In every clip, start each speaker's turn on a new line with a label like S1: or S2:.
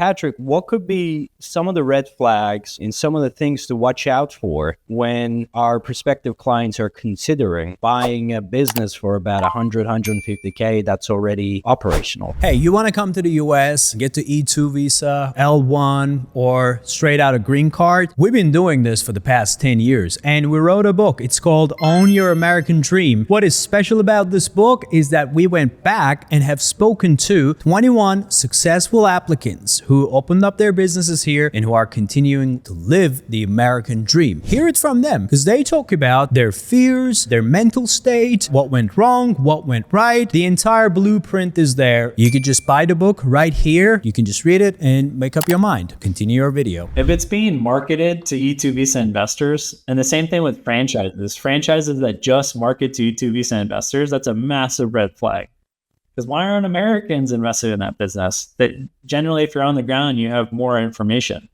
S1: Patrick, what could be some of the red flags and some of the things to watch out for when our prospective clients are considering buying a business for about 100, 150K that's already operational?
S2: Hey, you want to come to the US, get to E-2 visa, L1, or straight out a green card? We've been doing this for the past 10 years, and we wrote a book. It's called Own Your American Dream. What is special about this book is that we went back and have spoken to 21 successful applicants who opened up their businesses here and who are continuing to live the American dream. Hear it from them, because they talk about their fears, their mental state, what went wrong, what went right. The entire blueprint is there. You could just buy the book right here. You can just read it and make up your mind. Continue your video.
S3: If it's being marketed to E-2 visa investors, and the same thing with franchises that just market to E-2 visa investors, that's a massive red flag. Because why aren't Americans invested in that business? That generally, if you're on the ground, you have more information.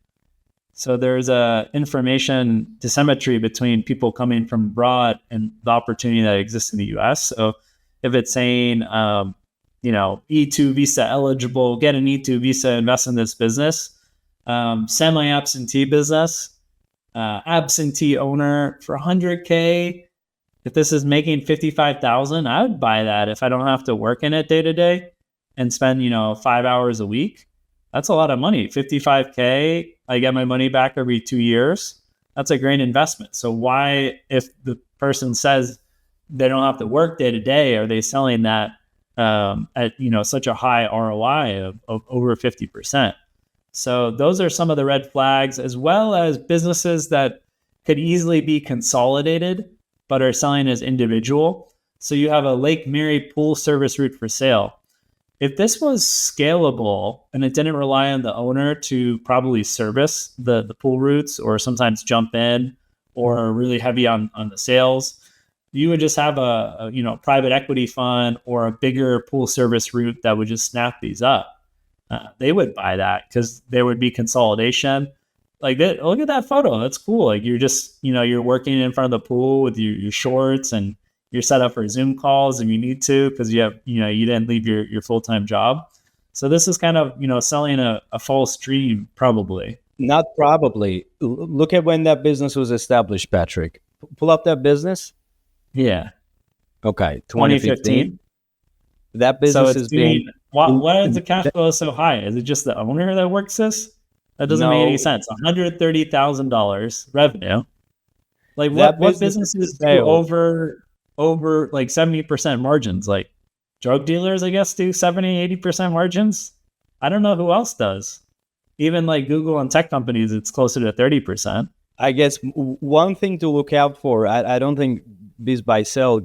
S3: So there's a information asymmetry between people coming from abroad and the opportunity that exists in the US. So if it's saying, E-2 visa eligible, get an E-2 visa, invest in this business, semi-absentee business, absentee owner for 100K. If this is making 55,000, I would buy that if I don't have to work in it day to day and spend, 5 hours a week. That's a lot of money. 55K, I get my money back every 2 years. That's a great investment. So why, if the person says they don't have to work day to day, are they selling that at such a high ROI of over 50%? So those are some of the red flags, as well as businesses that could easily be consolidated but are selling as individual. So you have a Lake Mary pool service route for sale. If this was scalable and it didn't rely on the owner to probably service the pool routes or sometimes jump in or really heavy on the sales, you would just have a private equity fund or a bigger pool service route that would just snap these up. They would buy that because there would be consolidation. Like that, look at that photo. That's cool. Like you're just, you're working in front of the pool with your shorts and you're set up for Zoom calls if you need to, because you have, you didn't leave your full-time job. So this is kind of, selling a false dream, probably.
S1: Not probably. Look at when that business was established, Patrick. Pull up that business.
S3: Yeah.
S1: Okay. 2015. That business is being...
S3: Why is the cash flow so high? Is it just the owner that works this? That doesn't make any sense. $130,000 revenue. Like what businesses do over like 70% margins? Like drug dealers, I guess, do 70, 80% margins. I don't know who else does. Even like Google and tech companies, it's closer to 30%.
S1: I guess one thing to look out for, I don't think Biz Buy Sell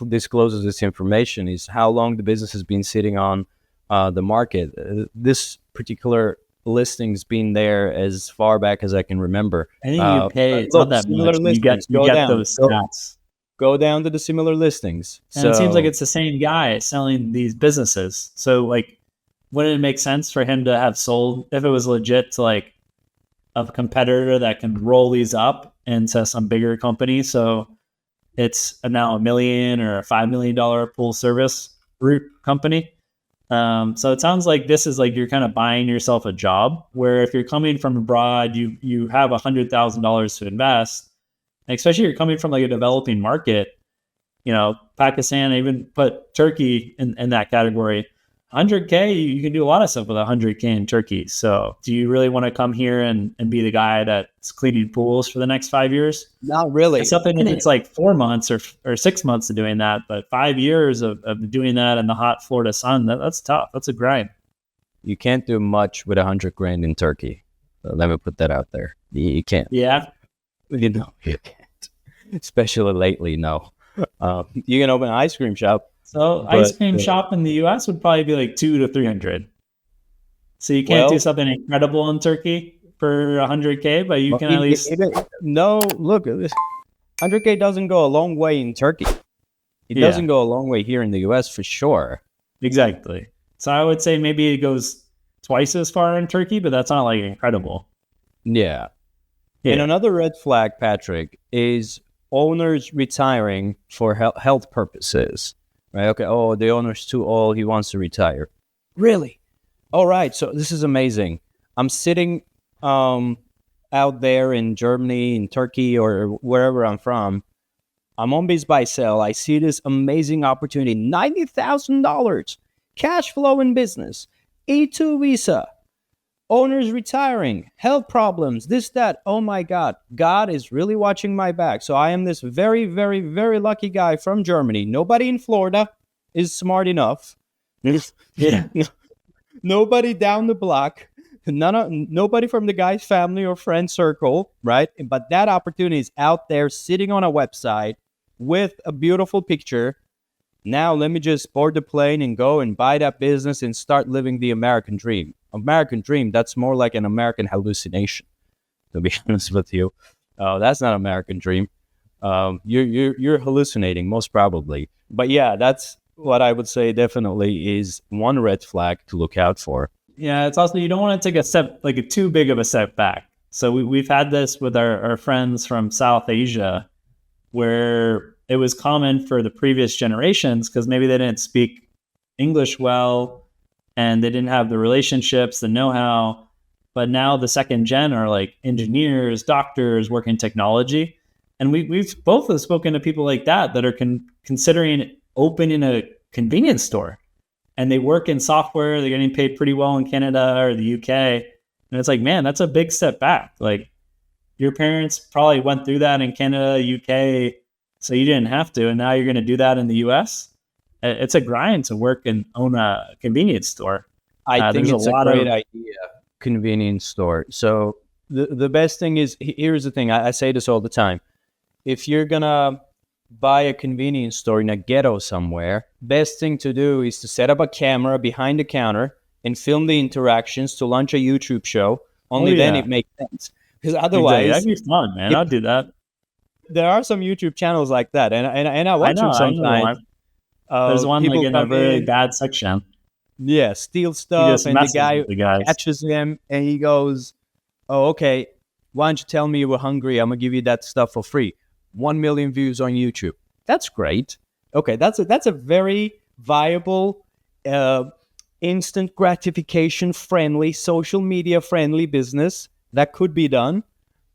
S1: discloses this information, is how long the business has been sitting on the market. This particular listing's been there as far back as I can remember.
S3: I think you pay it's not that much. You get those stats.
S1: Go down to the similar listings.
S3: And it seems like it's the same guy selling these businesses. So like, wouldn't it make sense for him to have sold, if it was legit, to like a competitor that can roll these up into some bigger company? So it's now $1 million or a $5 million pool service route company. So it sounds like this is like you're kind of buying yourself a job, where if you're coming from abroad, you have $100,000 to invest, and especially if you're coming from like a developing market, Pakistan, I even put Turkey in that category. 100K, you can do a lot of stuff with 100K in Turkey. So do you really want to come here and be the guy that's cleaning pools for the next 5 years?
S1: Not really.
S3: It's something if it's like 4 months or 6 months of doing that, but 5 years of doing that in the hot Florida sun, that's tough. That's a grind.
S1: You can't do much with $100,000 in Turkey. Let me put that out there. You can't.
S3: Yeah.
S1: You can't. Especially lately, no. You can open an ice cream shop.
S3: So ice cream shop in the US would probably be like 200 to 300. So you can't do something incredible in Turkey for 100K, but you can at least...
S1: No, look, 100K doesn't go a long way in Turkey. It doesn't go a long way here in the US for sure.
S3: Exactly. So I would say maybe it goes twice as far in Turkey, but that's not like incredible.
S1: Yeah. And another red flag, Patrick, is owners retiring for health purposes. Right? Okay. Oh, the owner's too old. He wants to retire. Really? All right. So this is amazing. I'm sitting out there in Germany, in Turkey, or wherever I'm from. I'm on Biz Buy Sell. I see this amazing opportunity, $90,000, cash flow in business, E-2 visa, owners retiring, health problems, this, that. Oh my God, God is really watching my back. So I am this very, very, very lucky guy from Germany. Nobody in Florida is smart enough.
S3: Yeah.
S1: Nobody down the block. Nobody from the guy's family or friend circle, right? But that opportunity is out there sitting on a website with a beautiful picture. Now let me just board the plane and go and buy that business and start living the American dream. American dream, that's more like an American hallucination, to be honest with you. That's not American dream. You're hallucinating, most probably. But yeah, that's what I would say definitely is one red flag to look out for.
S3: Yeah, it's also, you don't want to take a step, like a too big of a step back. So we've had this with our friends from South Asia, where it was common for the previous generations, because maybe they didn't speak English well and they didn't have the relationships, the know-how. But now the second gen are like engineers, doctors, work in technology. And we've both have spoken to people like that are considering opening a convenience store. And they work in software. They're getting paid pretty well in Canada or the UK. And it's like, man, that's a big step back. Like, your parents probably went through that in Canada, UK, so you didn't have to. And now you're going to do that in the US. It's a grind to work and own a convenience store.
S1: I think it's a great idea, convenience store. So the best thing is, here's the thing. I say this all the time. If you're going to buy a convenience store in a ghetto somewhere, best thing to do is to set up a camera behind the counter and film the interactions to launch a YouTube show. Only then it makes sense. Because otherwise,
S3: that'd be fun, man. I'll do that.
S1: There are some YouTube channels like that, and I watch them sometimes.
S3: There's one like in a really bad section.
S1: Yeah, steal stuff, and the guy catches him, and he goes, "Oh, okay. Why don't you tell me you were hungry? I'm gonna give you that stuff for free." 1 million views on YouTube. That's great. Okay, that's a very viable, instant gratification friendly, social media friendly business that could be done.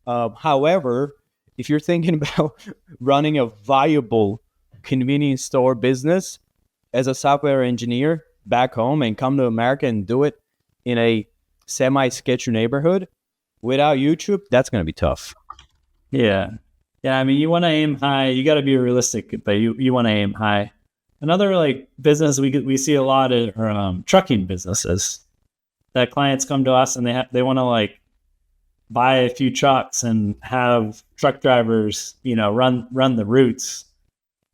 S1: However, if you're thinking about running a viable convenience store business as a software engineer back home and come to America and do it in a semi-sketchy neighborhood without YouTube, that's going to be tough.
S3: Yeah. Yeah, I mean, you want to aim high. You got to be realistic, but you want to aim high. Another like business we see a lot are trucking businesses. That clients come to us and they want to like buy a few trucks and have truck drivers, run the routes.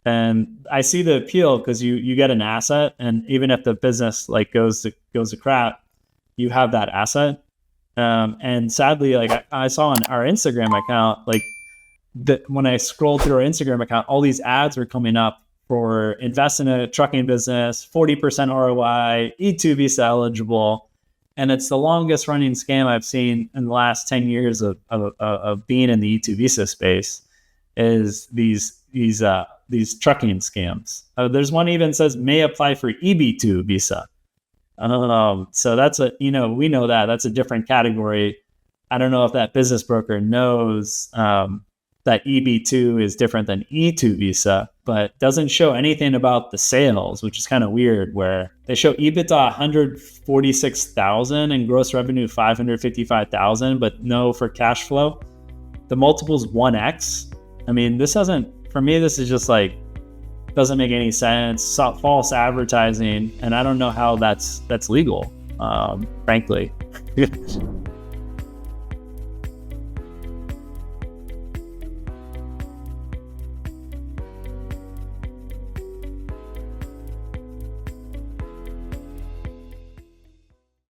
S3: And I see the appeal because you get an asset, and even if the business like goes to crap, you have that asset. And sadly, like I saw on our Instagram account, like when I scrolled through our Instagram account, all these ads were coming up for invest in a trucking business, 40% ROI, E-2 visa eligible. And it's the longest running scam I've seen in the last 10 years of being in the E-2 visa space is these trucking scams. There's one even says may apply for EB2 visa. So that's we know that's a different category. I don't know if that business broker knows that EB2 is different than E2 visa, but doesn't show anything about the sales, which is kind of weird, where they show EBITDA 146,000 and gross revenue 555,000, but no for cash flow. The multiple's 1x. I mean, this is just like, doesn't make any sense. False advertising, and I don't know how that's legal, frankly.